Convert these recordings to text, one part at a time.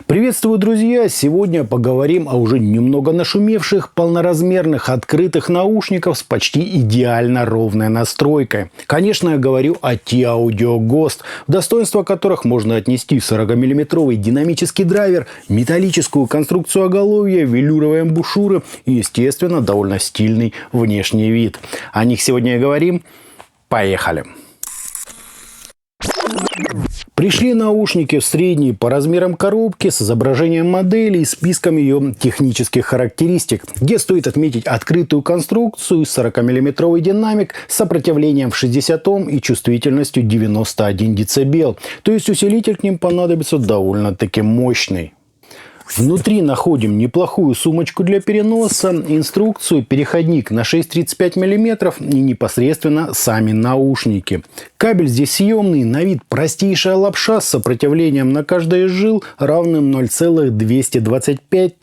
Приветствую, друзья! Сегодня поговорим о уже немного нашумевших полноразмерных открытых наушников с почти идеально ровной настройкой. Конечно, я говорю о T-Audio Ghost, в достоинство которых можно отнести 40-мм динамический драйвер, металлическую конструкцию оголовья, велюровые амбушюры и, естественно, довольно стильный внешний вид. О них сегодня и говорим. Поехали! Пришли наушники в средней по размерам коробки с изображением модели и списком ее технических характеристик, где стоит отметить открытую конструкцию, 40-мм динамик с сопротивлением в 60 Ом и чувствительностью 91 дБ. То есть усилитель к ним понадобится довольно-таки мощный. Внутри находим неплохую сумочку для переноса, инструкцию, переходник на 6,35 мм и непосредственно сами наушники. Кабель здесь съемный, на вид простейшая лапша с сопротивлением на каждый из жил равным 0,225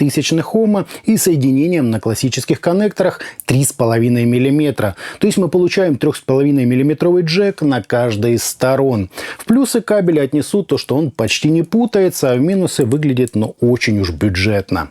Ома и соединением на классических коннекторах 3,5 мм. То есть мы получаем 3,5 мм джек на каждой из сторон. В плюсы кабеля отнесу то, что он почти не путается, а в минусы выглядит очень уж бюджетно.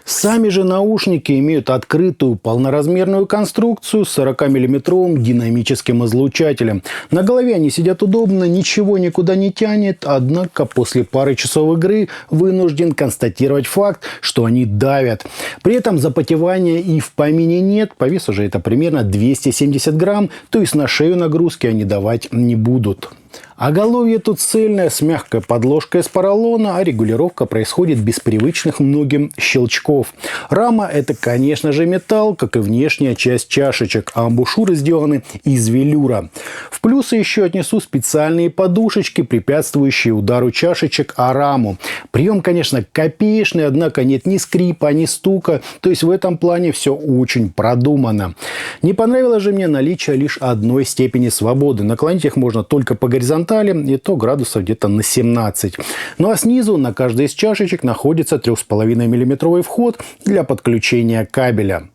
Сами же наушники имеют открытую полноразмерную конструкцию с 40-мм динамическим излучателем. На голове они сидят удобно, ничего никуда не тянет, однако после пары часов игры вынужден констатировать факт, что они давят. При этом запотевания и в помине нет, по весу же это примерно 270 грамм, то есть на шею нагрузки они давать не будут. Оголовье тут цельное, с мягкой подложкой из поролона, а регулировка происходит без привычных многим щелчков. Рама – это, конечно же, металл, как и внешняя часть чашечек, а амбушюры сделаны из велюра. В плюсы еще отнесу специальные подушечки, препятствующие удару чашечек о раму. Прием, конечно, копеечный, однако нет ни скрипа, ни стука, то есть в этом плане все очень продумано. Не понравилось же мне наличие лишь одной степени свободы. Наклонить их можно только по горизонтали, и то градусов где-то на 17. Ну а снизу на каждой из чашечек находится 3,5 мм вход для подключения кабеля.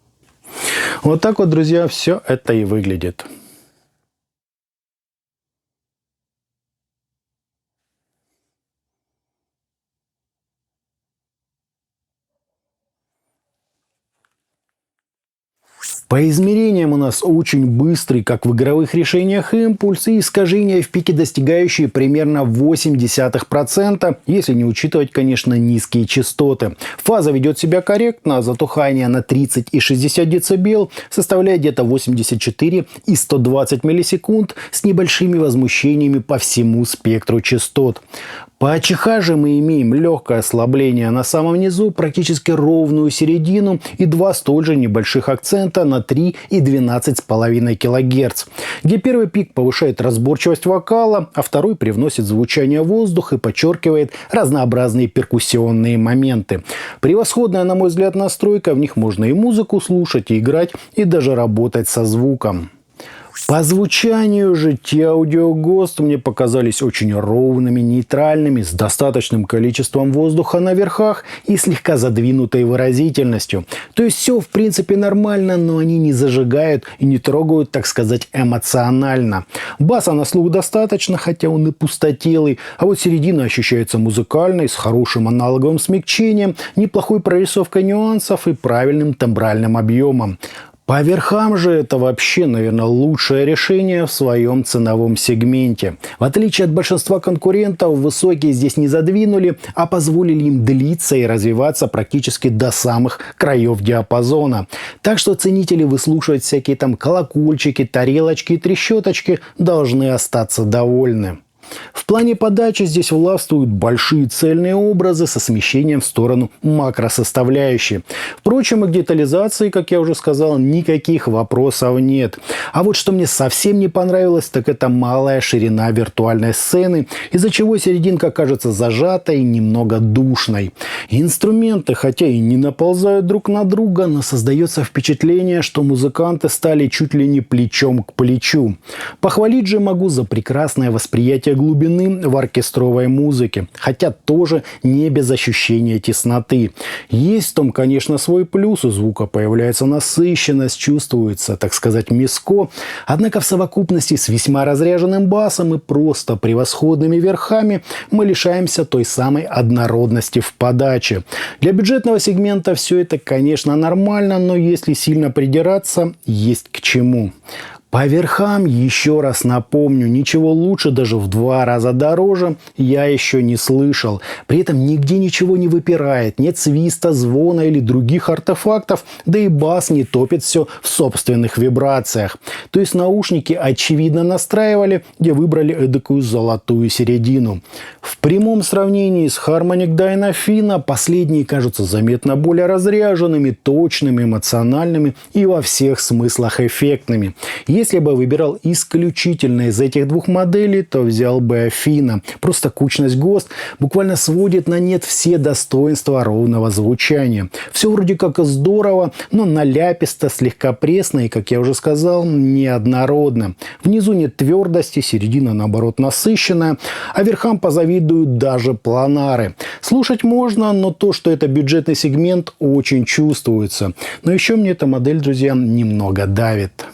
Вот так вот, друзья, все это и выглядит. По измерениям у нас очень быстрый, как в игровых решениях, импульс и искажения в пике, достигающие примерно 0,8%, если не учитывать, конечно, низкие частоты. Фаза ведет себя корректно, а затухание на 30 и 60 дБ составляет где-то 84 и 120 миллисекунд с небольшими возмущениями по всему спектру частот. По АЧХ же мы имеем легкое ослабление на самом низу, практически ровную середину и два столь же небольших акцента на 3 и 12,5 кГц, где первый пик повышает разборчивость вокала, а второй привносит звучание воздуха и подчеркивает разнообразные перкуссионные моменты. Превосходная, на мой взгляд, настройка, в них можно и музыку слушать, и играть, и даже работать со звуком. По звучанию же T-Audio Ghost мне показались очень ровными, нейтральными, с достаточным количеством воздуха на верхах и слегка задвинутой выразительностью. То есть все в принципе нормально, но они не зажигают и не трогают, так сказать, эмоционально. Баса на слух достаточно, хотя он и пустотелый, а вот середина ощущается музыкальной, с хорошим аналоговым смягчением, неплохой прорисовкой нюансов и правильным тембральным объемом. По верхам же это вообще, наверное, лучшее решение в своем ценовом сегменте. В отличие от большинства конкурентов, высокие здесь не задвинули, а позволили им длиться и развиваться практически до самых краев диапазона. Так что ценители выслушивать всякие там колокольчики, тарелочки и трещоточки должны остаться довольны. В плане подачи здесь властвуют большие цельные образы со смещением в сторону макросоставляющей. Впрочем, и к детализации, как я уже сказал, никаких вопросов нет. А вот что мне совсем не понравилось, так это малая ширина виртуальной сцены, из-за чего серединка кажется зажатой и немного душной. Инструменты, хотя и не наползают друг на друга, но создается впечатление, что музыканты стали чуть ли не плечом к плечу. Похвалить же могу за прекрасное восприятие ощущение глубины в оркестровой музыке, хотя тоже не без ощущения тесноты. Есть в том, конечно, свой плюс, у звука появляется насыщенность, чувствуется, так сказать, мяско, однако в совокупности с весьма разряженным басом и просто превосходными верхами мы лишаемся той самой однородности в подаче. Для бюджетного сегмента все это, конечно, нормально, но если сильно придираться, есть к чему. По верхам, еще раз напомню, ничего лучше, даже в 2 раза дороже, я еще не слышал. При этом нигде ничего не выпирает, нет свиста, звона или других артефактов, да и бас не топит все в собственных вибрациях. То есть наушники очевидно настраивали, где выбрали эдакую золотую середину. В прямом сравнении с Harmonic Dynafino последние кажутся заметно более разряженными, точными, эмоциональными и во всех смыслах эффектными. Если бы выбирал исключительно из этих 2 моделей, то взял бы Афина. Просто кучность ГОСТ буквально сводит на нет все достоинства ровного звучания. Все вроде как здорово, но наляписто, слегка пресно и, как я уже сказал, неоднородно. Внизу нет твердости, середина, наоборот, насыщенная, а верхам позавидуют даже планары. Слушать можно, но то, что это бюджетный сегмент, очень чувствуется. Но еще мне эта модель, друзья, немного давит.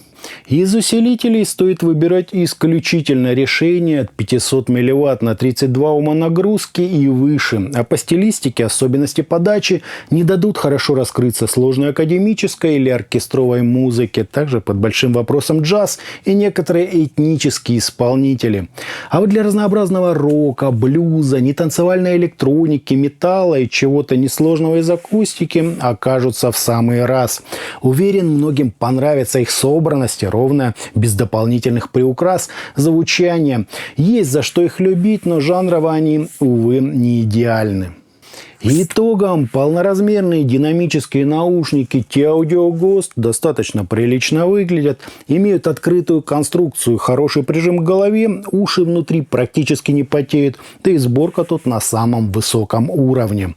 Из усилителей стоит выбирать исключительно решение от 500 мВт на 32 Ома нагрузки и выше. А по стилистике особенности подачи не дадут хорошо раскрыться сложной академической или оркестровой музыке. Также под большим вопросом джаз и некоторые этнические исполнители. А вот для разнообразного рока, блюза, нетанцевальной электроники, металла и чего-то несложного из акустики окажутся в самый раз. Уверен, многим понравится их собранность, ровно, без дополнительных приукрас, звучание. Есть за что их любить, но жанрово они, увы, не идеальны. Итогом полноразмерные динамические наушники T-Audio Ghost достаточно прилично выглядят, имеют открытую конструкцию, хороший прижим к голове, уши внутри практически не потеют, да и сборка тут на самом высоком уровне.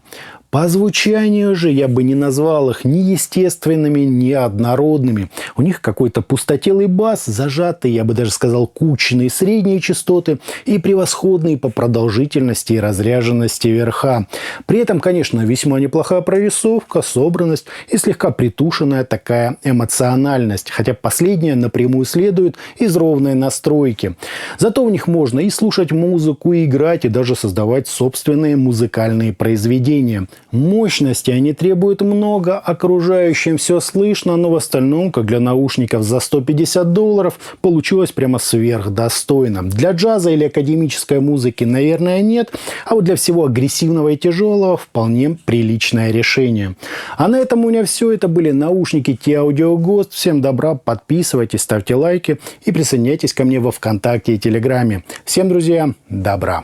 По звучанию же я бы не назвал их ни естественными, ни однородными. У них какой-то пустотелый бас, зажатый, я бы даже сказал, кучные средние частоты и превосходные по продолжительности и разряженности верха. При этом, конечно, весьма неплохая прорисовка, собранность и слегка притушенная такая эмоциональность, хотя последняя напрямую следует из ровной настройки. Зато в них можно и слушать музыку, и играть, и даже создавать собственные музыкальные произведения. Мощности они требуют много, окружающим все слышно, но в остальном, как для наушников за $150, получилось прямо сверхдостойно. Для джаза или академической музыки, наверное, нет, а вот для всего агрессивного и тяжелого вполне приличное решение. А на этом у меня все. Это были наушники T-Audio Ghost. Всем добра, подписывайтесь, ставьте лайки и присоединяйтесь ко мне во ВКонтакте и Телеграме. Всем, друзья, добра!